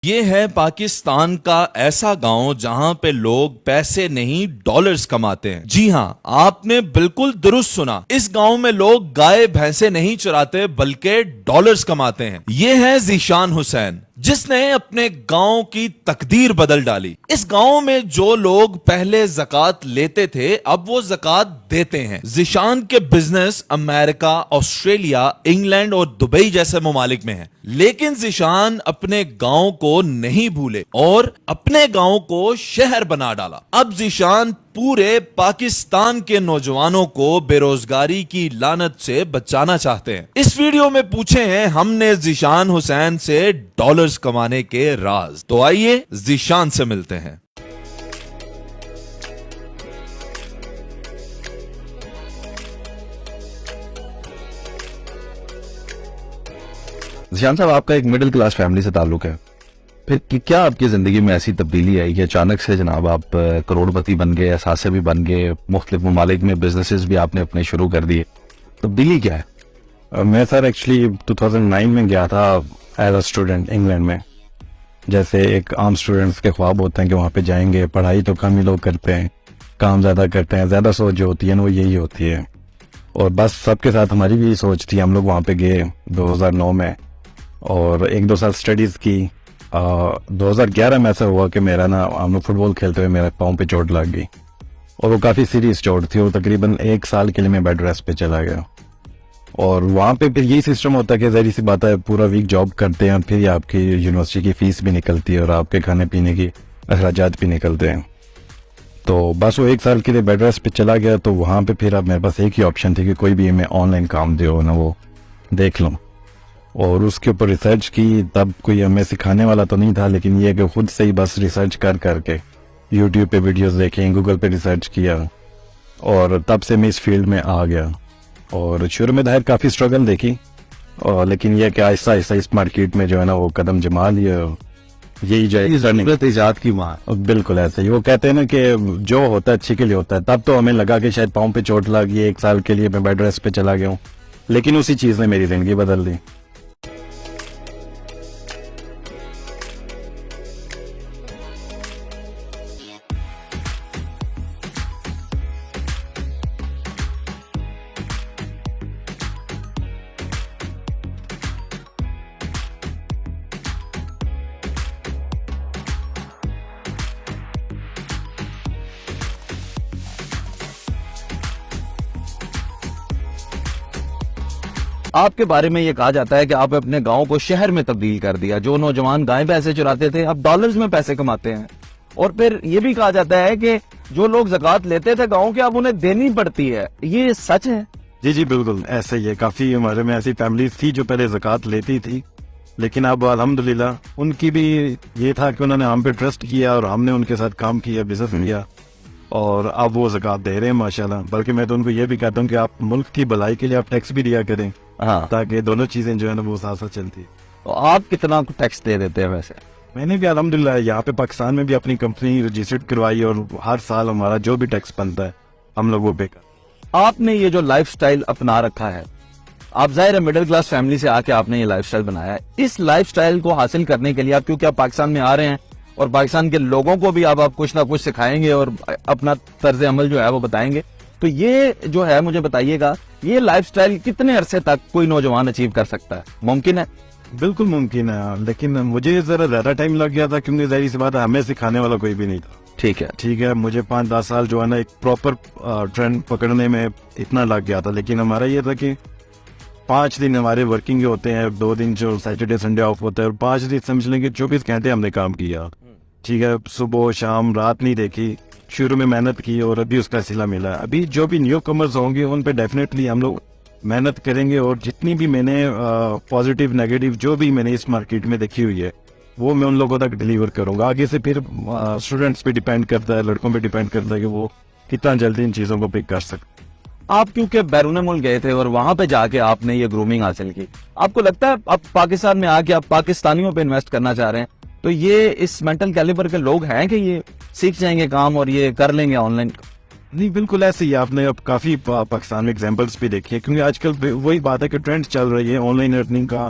یہ ہے پاکستان کا ایسا گاؤں جہاں پہ لوگ پیسے نہیں ڈالرز کماتے ہیں۔ جی ہاں، آپ نے بالکل درست سنا، اس گاؤں میں لوگ گائے بھینسے نہیں چراتے بلکہ ڈالرز کماتے ہیں۔ یہ ہے ذیشان حسین، جس نے اپنے گاؤں کی تقدیر بدل ڈالی۔ اس گاؤں میں جو لوگ پہلے زکوٰۃ لیتے تھے اب وہ زکوٰۃ دیتے ہیں۔ ذیشان کے بزنس امریکہ، آسٹریلیا، انگلینڈ اور دبئی جیسے ممالک میں ہیں، لیکن ذیشان اپنے گاؤں کو نہیں بھولے اور اپنے گاؤں کو شہر بنا ڈالا۔ اب ذیشان پورے پاکستان کے نوجوانوں کو بے روزگاری کی لعنت سے بچانا چاہتے ہیں۔ اس ویڈیو میں پوچھے ہیں ہم نے ذیشان حسین سے ڈالرز کمانے کے راز، تو آئیے ذیشان سے ملتے ہیں۔ ذیشان صاحب، آپ کا ایک مڈل کلاس فیملی سے تعلق ہے، پھر کیا آپ کی زندگی میں ایسی تبدیلی آئی کہ اچانک سے جناب آپ کروڑ پتی بن گئے، اثاثے بھی بن گئے، مختلف ممالک میں بزنسز بھی آپ نے اپنے شروع کر دیے؟ تبدیلی کیا ہے؟ میں سر ایکچولی 2009 میں گیا تھا ایز اے اسٹوڈنٹ انگلینڈ میں۔ جیسے ایک عام اسٹوڈنٹس کے خواب ہوتے ہیں کہ وہاں پہ جائیں گے، پڑھائی تو کم ہی لوگ کرتے ہیں، کام زیادہ کرتے ہیں، زیادہ سوچ جو ہوتی ہے نا وہ یہی ہوتی ہے، اور بس سب کے ساتھ ہماری بھی سوچ تھی۔ ہم لوگ وہاں پہ گئے 2009 میں اور 1-2 سال اسٹڈیز کی۔ 2011 میں ایسا ہوا کہ میرا نا ہم لوگ فٹ بال کھیلتے ہوئے میرے پاؤں پہ چوٹ لگ گئی، اور وہ کافی سیریس چوٹ تھی، اور تقریباً 1 سال کے لیے میں بیڈ ریسٹ پہ چلا گیا۔ اور وہاں پہ پھر یہی سسٹم ہوتا ہے کہ ظاہر سی بات ہے پورا ویک جاب کرتے ہیں، پھر آپ کی یونیورسٹی کی فیس بھی نکلتی ہے اور آپ کے کھانے پینے کی اخراجات بھی نکلتے ہیں۔ تو بس وہ 1 سال کے لیے بیڈ ریسٹ پہ چلا گیا، تو وہاں پہ پھر اب میرے پاس ایک ہی آپشن تھی کہ کوئی بھی میں آن لائن کام دے ہو نا وہ دیکھ لوں، اور اس کے اوپر ریسرچ کی۔ تب کوئی ہمیں سکھانے والا تو نہیں تھا، لیکن یہ کہ خود سے ہی بس ریسرچ کر کے یوٹیوب پہ ویڈیوز دیکھیں، گوگل پہ ریسرچ کیا، اور تب سے میں اس فیلڈ میں آ گیا۔ اور شروع میں ظاہر کافی اسٹرگل دیکھی، اور لیکن یہ کہ آہستہ آہستہ اس مارکیٹ میں جو ہے نا وہ قدم جما لیا، یہی ضرورت ایجاد کی ماں۔ بالکل ایسے ہی وہ کہتے ہیں نا کہ جو ہوتا ہے اچھی کے لیے ہوتا ہے۔ تب تو ہمیں لگا کہ شاید پاؤں پہ چوٹ لگ گئی، 1 سال کے لیے میں بیڈ ریسٹ پہ چلا گیا ہوں، لیکن اسی چیز نے میری زندگی بدل دی۔ آپ کے بارے میں یہ کہا جاتا ہے کہ آپ اپنے گاؤں کو شہر میں تبدیل کر دیا، جو نوجوان گائے پیسے چراتے تھے اب ڈالرز میں پیسے کماتے ہیں، اور پھر یہ بھی کہا جاتا ہے کہ جو لوگ زکوٰۃ لیتے تھے گاؤں کے اب انہیں دینی پڑتی ہے، یہ سچ ہے؟ جی جی بالکل ایسے ہی ہے۔ کافی ہمارے میں ایسی فیملیز تھی جو پہلے زکوٰۃ لیتی تھی، لیکن اب الحمدللہ ان کی بھی یہ تھا کہ انہوں نے ہم پہ ٹرسٹ کیا اور ہم نے ان کے ساتھ کام کیا، بزنس کیا، اور اب وہ زکوٰۃ دے رہے ہیں ماشاءاللہ۔ بلکہ میں تو ان کو یہ بھی کہتا ہوں کہ آپ ملک کی بھلائی کے لیے آپ ٹیکس بھی دیا کریں، تاکہ دونوں چیزیں جو ہے نا وہ ساتھ ساتھ چلتی ہے۔ تو آپ کتنا ٹیکس دے دیتے ہیں ویسے؟ میں نے بھی الحمدللہ یہاں پہ پاکستان میں بھی اپنی کمپنی رجسٹرڈ کروائی، اور ہر سال ہمارا جو بھی ٹیکس بنتا ہے ہم لوگ وہ پے کرتے ہیں۔ آپ نے یہ جو لائف سٹائل اپنا رکھا ہے، آپ ظاہر ہے مڈل کلاس فیملی سے آ کے آپ نے یہ لائف سٹائل بنایا ہے، اس لائف سٹائل کو حاصل کرنے کے لیے آپ کیونکہ آپ پاکستان میں آ رہے ہیں اور پاکستان کے لوگوں کو بھی آپ کچھ نہ کچھ سکھائیں گے اور اپنا طرز عمل جو ہے وہ بتائیں گے، تو یہ جو ہے مجھے بتائیے گا یہ لائف سٹائل کتنے عرصے تک کوئی نوجوان اچیو کر سکتا ہے؟ ممکن ہے؟ بالکل ممکن ہے، لیکن مجھے ذرا زیادہ ٹائم لگ گیا تھا، کیونکہ ظاہر سی بات ہے ہمیں سکھانے والا کوئی بھی نہیں تھا۔ ٹھیک ہے مجھے 5-10 سال جو ہے نا ایک پراپر ٹرینڈ پکڑنے میں اتنا لگ گیا تھا، لیکن ہمارا یہ تھا کہ 5 دن ہمارے ورکنگ ہوتے ہیں، 2 دن جو سیٹرڈے سنڈے آف ہوتا ہے، اور 5 دن سمجھ لیں کہ 24 گھنٹے ہم نے کام کیا۔ ٹھیک ہے، صبح شام رات نہیں دیکھی، شروع میں محنت کی اور ابھی اس کا صلہ ملا۔ ابھی جو بھی نیو کمرز ہوں گے ان پہ ڈیفینیٹلی ہم لوگ محنت کریں گے، اور جتنی بھی میں نے پازیٹیو نیگیٹو جو بھی میں نے اس مارکیٹ میں دیکھی ہوئی ہے وہ میں ان لوگوں تک ڈیلیور کروں گا۔ آگے سے پھر اسٹوڈنٹس پہ ڈیپینڈ کرتا ہے، لڑکوں پہ ڈیپینڈ کرتا ہے کہ وہ کتنا جلدی ان چیزوں کو پک کر سکتے۔ آپ کیونکہ بیرون ملک گئے تھے اور وہاں پہ جا کے آپ نے یہ گرومنگ حاصل کی، آپ کو لگتا ہے اب پاکستان میں آ کے آپ پاکستانیوں پہ انویسٹ کرنا چاہ رہے ہیں تو یہ اس مینٹل کیلیبر کے لوگ ہیں کہ یہ سیکھ جائیں گے کام اور یہ کر لیں گے آن لائن؟ نہیں بالکل ایسے ہی، آپ نے اب کافی پاکستان میں ایگزامپلس بھی دیکھی ہے، کیونکہ آج کل وہی بات ہے کہ ٹرینڈ چل رہی ہے آن لائن ارننگ کا،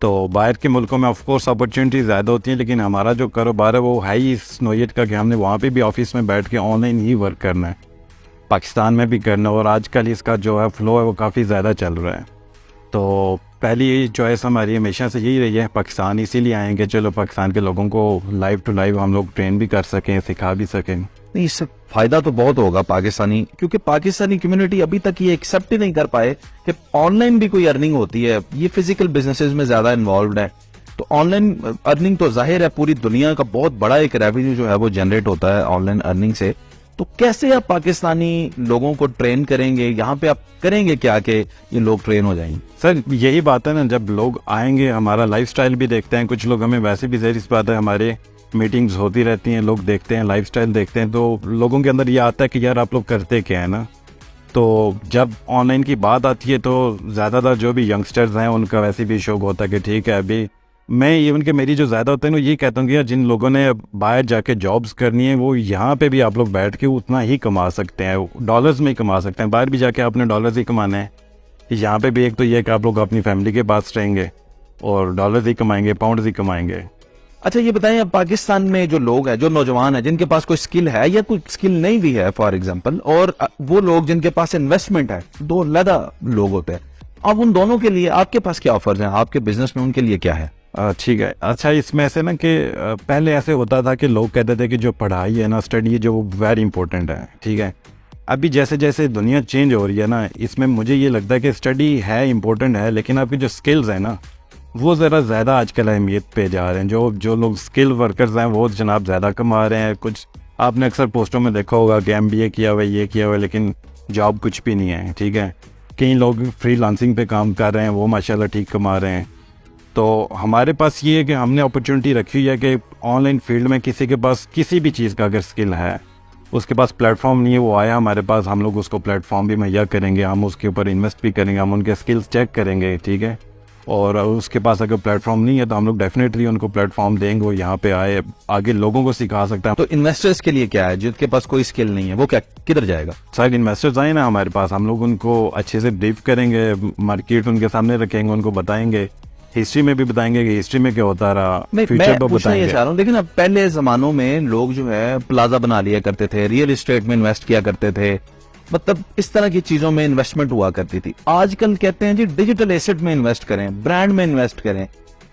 تو باہر کے ملکوں میں آف کورس اپرچونیٹی زیادہ ہوتی ہیں، لیکن ہمارا جو کاروبار ہے وہ ہے ہی اس نوعیت کا کہ ہم نے وہاں پہ بھی آفس میں بیٹھ کے آن لائن ہی ورک کرنا ہے، پاکستان میں بھی کرنا ہے، اور آج کل اس کا جو ہے فلو ہے وہ کافی زیادہ چل رہا ہے. تو پہلی چوائس ہماری ہمیشہ سے یہی رہی ہے پاکستان، اسی لیے آئیں گے چلو پاکستان کے لوگوں کو لائیو ٹو لائیو ہم لوگ ٹرین بھی کر سکیں، سکھا بھی سکیں. نہیں، اس سے فائدہ تو بہت ہوگا پاکستانی، کیونکہ پاکستانی کمیونٹی ابھی تک یہ ایکسپٹ ہی نہیں کر پائے کہ آن لائن بھی کوئی ارننگ ہوتی ہے. یہ فزیکل بزنسز میں زیادہ انوالوڈ ہے، تو آن لائن ارننگ تو ظاہر ہے پوری دنیا کا بہت بڑا ایک ریونیو جو ہے وہ جنریٹ ہوتا ہے آن لائن ارننگ سے. تو کیسے آپ پاکستانی لوگوں کو ٹرین کریں گے؟ یہاں پہ آپ کریں گے کیا کہ یہ لوگ ٹرین ہو جائیں گے؟ سر یہی بات ہے نا، جب لوگ آئیں گے ہمارا لائف سٹائل بھی دیکھتے ہیں، کچھ لوگ ہمیں ویسے بھی ظاہر سی بات ہے ہمارے میٹنگز ہوتی رہتی ہیں، لوگ دیکھتے ہیں لائف سٹائل دیکھتے ہیں، تو لوگوں کے اندر یہ آتا ہے کہ یار آپ لوگ کرتے کیا ہے نا. تو جب آن لائن کی بات آتی ہے تو زیادہ تر جو بھی ینگسٹرز ہیں ان کا ویسے بھی شوق ہوتا ہے کہ ٹھیک ہے ابھی میں ایون کہ میری جو زیادہ ہوتا ہے نا یہ کہتا ہوں کہ یار جن لوگوں نے باہر جا کے جابس کرنی ہے وہ یہاں پہ بھی آپ لوگ بیٹھ کے اتنا ہی کما سکتے ہیں، ڈالرز میں ہی کما سکتے ہیں. باہر بھی جا کے آپ نے ڈالرز ہی کمانا ہے. یہاں پہ بھی ایک تو یہ کہ آپ لوگ اپنی فیملی کے پاس رہیں گے اور ڈالرز ہی کمائیں گے، پاؤنڈز ہی کمائیں گے. اچھا یہ بتائیں، اب پاکستان میں جو لوگ ہیں، جو نوجوان ہیں جن کے پاس کوئی سکل ہے یا کوئی سکل نہیں بھی ہے فار ایگزامپل، اور وہ لوگ جن کے پاس انویسٹمنٹ ہے، دو علیحدہ لوگ ہوتے ہیں، اب ان دونوں کے لیے آپ کے پاس کیا آفرز ہیں؟ آپ کے بزنس میں ان کے لیے کیا ہے؟ ٹھیک ہے. اچھا اس میں ایسے نا کہ پہلے ایسے ہوتا تھا کہ لوگ کہتے تھے کہ جو پڑھائی ہے نا، اسٹڈی ہے جو وہ ویری امپورٹنٹ ہے. ٹھیک ہے، ابھی جیسے جیسے دنیا چینج ہو رہی ہے نا، اس میں مجھے یہ لگتا ہے کہ اسٹڈی ہے امپورٹنٹ ہے، لیکن آپ کی جو اسکلز ہیں نا وہ ذرا زیادہ آج کل اہمیت پہ جا رہے ہیں. جو لوگ اسکل ورکرز ہیں وہ جناب زیادہ کما رہے ہیں. کچھ آپ نے اکثر پوسٹوں میں دیکھا ہوگا کہ MBA کیا ہوا ہے، یہ کیا ہوا ہے، لیکن جاب کچھ بھی نہیں ہے. ٹھیک ہے، کئی لوگ فری لانسنگ پہ کام کر رہے ہیں، وہ ماشاءاللہ ٹھیک کما رہے ہیں. تو ہمارے پاس یہ ہے کہ ہم نے اپرچونٹی رکھی ہوئی ہے کہ آن لائن فیلڈ میں کسی کے پاس کسی بھی چیز کا اگر اسکل ہے، اس کے پاس پلیٹ فارم نہیں ہے، وہ آیا ہمارے پاس، ہم لوگ اس کو پلیٹ فارم بھی مہیا کریں گے، ہم اس کے اوپر انویسٹ بھی کریں گے، ہم ان کے اسکلز چیک کریں گے. ٹھیک ہے، اور اس کے پاس اگر پلیٹ فارم نہیں ہے تو ہم لوگ ڈیفینیٹلی ان کو پلیٹ فارم دیں گے، وہ یہاں پہ آئے آگے لوگوں کو سکھا سکتا ہے. تو انویسٹرز کے لیے کیا ہے جن کے پاس کوئی سکل نہیں ہے؟ وہ کیا کدھر جائے گا؟ سائڈ انویسٹرز آئے نا ہمارے پاس، ہم لوگ ان کو اچھے سے بریف کریں گے، مارکیٹ ان کے سامنے رکھیں گے، ان کو بتائیں گے، ہسٹری میں بھی بتائیں گے کہ ہسٹری میں کیا ہوتا رہا، فیوچر کو بتائیں گے. چاہ رہا ہوں لیکن اب پہلے زمانوں میں لوگ جو ہے پلازا بنا لیا کرتے تھے، ریئل اسٹیٹ میں انویسٹ کیا کرتے تھے، مطلب اس طرح کی چیزوں میں انویسٹمنٹ ہوا کرتی تھی. آج کل کہتے ہیں جی ڈیجیٹل ایسٹ میں انویسٹ کریں، برانڈ میں انویسٹ کریں.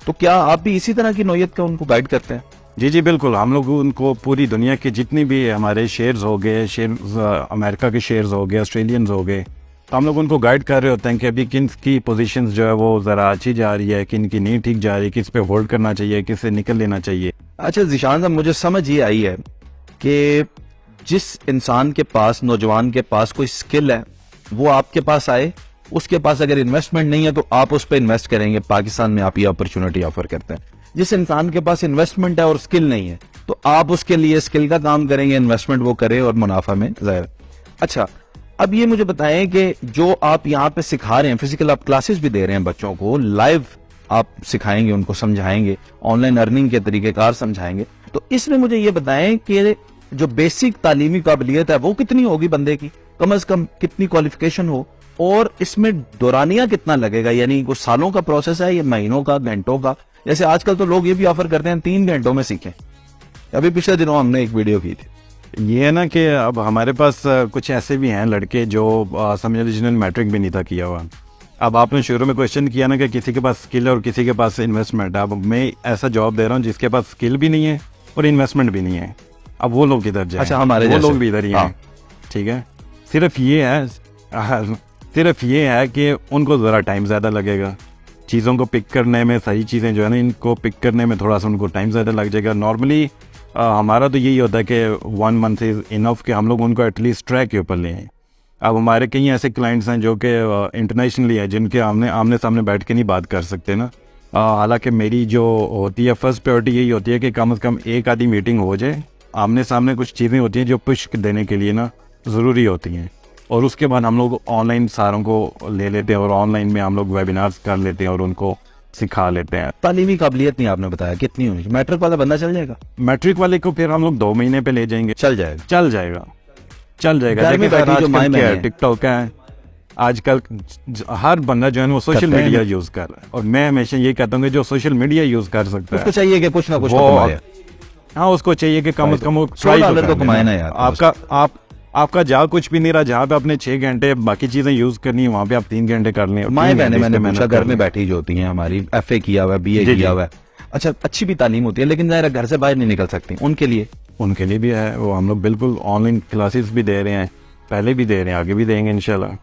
تو کیا آپ بھی اسی طرح کی نوعیت کا ان کو گائیڈ کرتے ہیں؟ جی بالکل، ہم لوگ ان کو پوری دنیا کے جتنی بھی ہمارے شیئرز ہو گئے، شیئرز امریکہ کے شیئرز ہو گئے، آسٹریلینز ہو گئے، تو ہم لوگ ان کو گائیڈ کر رہے ہوتے ہیں کہ ابھی کن کی پوزیشنز جو ہے وہ ذرا اچھی جا رہی ہے، کن کی نہیں ٹھیک جا رہی ہے، کس پہ ہولڈ کرنا چاہیے، کس سے نکل لینا چاہیے. اچھا ذیشان صاحب، مجھے سمجھ یہ آئی ہے کہ جس انسان کے پاس، نوجوان کے پاس کوئی سکل ہے وہ آپ کے پاس آئے، اس کے پاس اگر انویسٹمنٹ نہیں ہے تو آپ اس پہ انویسٹ کریں گے. پاکستان میں آپ یہ اپرچونٹی آفر کرتے ہیں. جس انسان کے پاس انویسٹمنٹ ہے اور سکل نہیں ہے تو آپ اس کے لیے سکل کا کام کریں گے، انویسٹمنٹ وہ کرے اور منافع میں ظاہر. اچھا اب یہ مجھے بتائیں کہ جو آپ یہاں پہ سکھا رہے ہیں، فزیکل آپ کلاسز بھی دے رہے ہیں بچوں کو، لائیو آپ سکھائیں گے، ان کو سمجھائیں گے، آن لائن ارننگ کے طریقہ کار سمجھائیں گے، تو اس میں مجھے یہ بتائیں کہ جو بیسک تعلیمی قابلیت ہے وہ کتنی ہوگی بندے کی، کم از کم کتنی کوالیفیکیشن ہو، اور اس میں دورانیہ کتنا لگے گا؟ یعنی کوئی سالوں کا پروسیس ہے یا مہینوں کا، گھنٹوں کا؟ جیسے آج کل تو لوگ یہ بھی آفر کرتے ہیں 3 گھنٹوں میں سیکھیں. ابھی پچھلے دنوں ہم نے ایک ویڈیو کی تھی. یہ ہے نا کہ اب ہمارے پاس کچھ ایسے بھی ہیں لڑکے جو سمجھ لیں جنہوں نے میٹرک بھی نہیں تھا کیا ہوا. اب آپ نے شروع میں کوشچن کیا نا کہ کسی کے پاس سکل ہے اور کسی کے پاس انویسٹمنٹ ہے. اب میں ایسا جواب دے رہا ہوں جس کے پاس سکل بھی نہیں ہے اور انویسٹمنٹ بھی نہیں ہے. اب وہ لوگ ادھر جائیں. اچھا ہمارے وہ لوگ بھی ادھر ہی ہیں. ٹھیک ہے، صرف یہ ہے کہ ان کو ذرا ٹائم زیادہ لگے گا چیزوں کو پک کرنے میں، صحیح چیزیں جو ہے نا ان کو پک کرنے میں تھوڑا سا ان کو ٹائم زیادہ لگ جائے گا. نارملی ہمارا تو یہی ہوتا ہے کہ 1 month از انف کہ ہم لوگ ان کو ایٹ لیسٹ ٹریک کے اوپر لے آئیں. اب ہمارے کئی ایسے کلائنٹس ہیں جو کہ انٹرنیشنلی ہیں، جن کے آمنے سامنے بیٹھ کے نہیں بات کر سکتے نا. حالانکہ میری جو ہوتی ہے فرسٹ پریورٹی یہی ہوتی ہے کہ کم از کم ایک آدھی میٹنگ ہو جائے. آمنے سامنے کچھ چیزیں ہوتی ہیں جو پش دینے کے لیے نا ضروری ہوتی ہیں، اور اس کے بعد ہم لوگ آن لائن ساروں کو لے لیتے ہیں اور آن لائن میں ہم لوگ ویبینارز کر لیتے ہیں اور ان کو سکھا لیتے ہیں. تعلیمی قابلیت نہیں آپ نے بتایا کتنی ہونی؟ میٹرک والا بندہ چل جائے گا؟ میٹرک والے کو پھر ہم لوگ 2 مہینے پہ لے جائیں گے. چل جائے گا. چل جائے گا. گھر میں بیٹھی جو مائیں بہنیں ہیں. ٹک ٹاک ہے، آج کل ہر بندہ جو ہے نا وہ سوشل کرتے ہیں میڈیا یوز کر رہا ہے، اور میں ہمیشہ یہ کہتا ہوں کہ جو سوشل میڈیا یوز کر سکتا اس کو ہے چاہیے کہ کچھ نہ کچھ تو وہ کمائے. ہاں اس کو چاہیے کہ کم از کم وہ $100 تو کمائے نا یار. آپ کا جہاں کچھ بھی نہیں رہا، جہاں پہ اپنے 6 گھنٹے باقی چیزیں یوز کرنی ہے وہاں پہ آپ 3 گھنٹے کر لیں. مائیں بہنیں میں نے پوچھا گھر میں بیٹھی جو ہوتی ہیں ہماری FA کیا ہوا ہے BA جی کیا ہوا ہے، اچھا اچھی بھی تعلیم ہوتی ہے لیکن ظاہر ہے گھر سے باہر نہیں نکل سکتی، ان کے لیے ان کے لیے بھی ہے، وہ ہم لوگ بالکل آن لائن کلاسز بھی دے رہے ہیں، پہلے بھی دے رہے ہیں، آگے بھی دیں گے انشاءاللہ.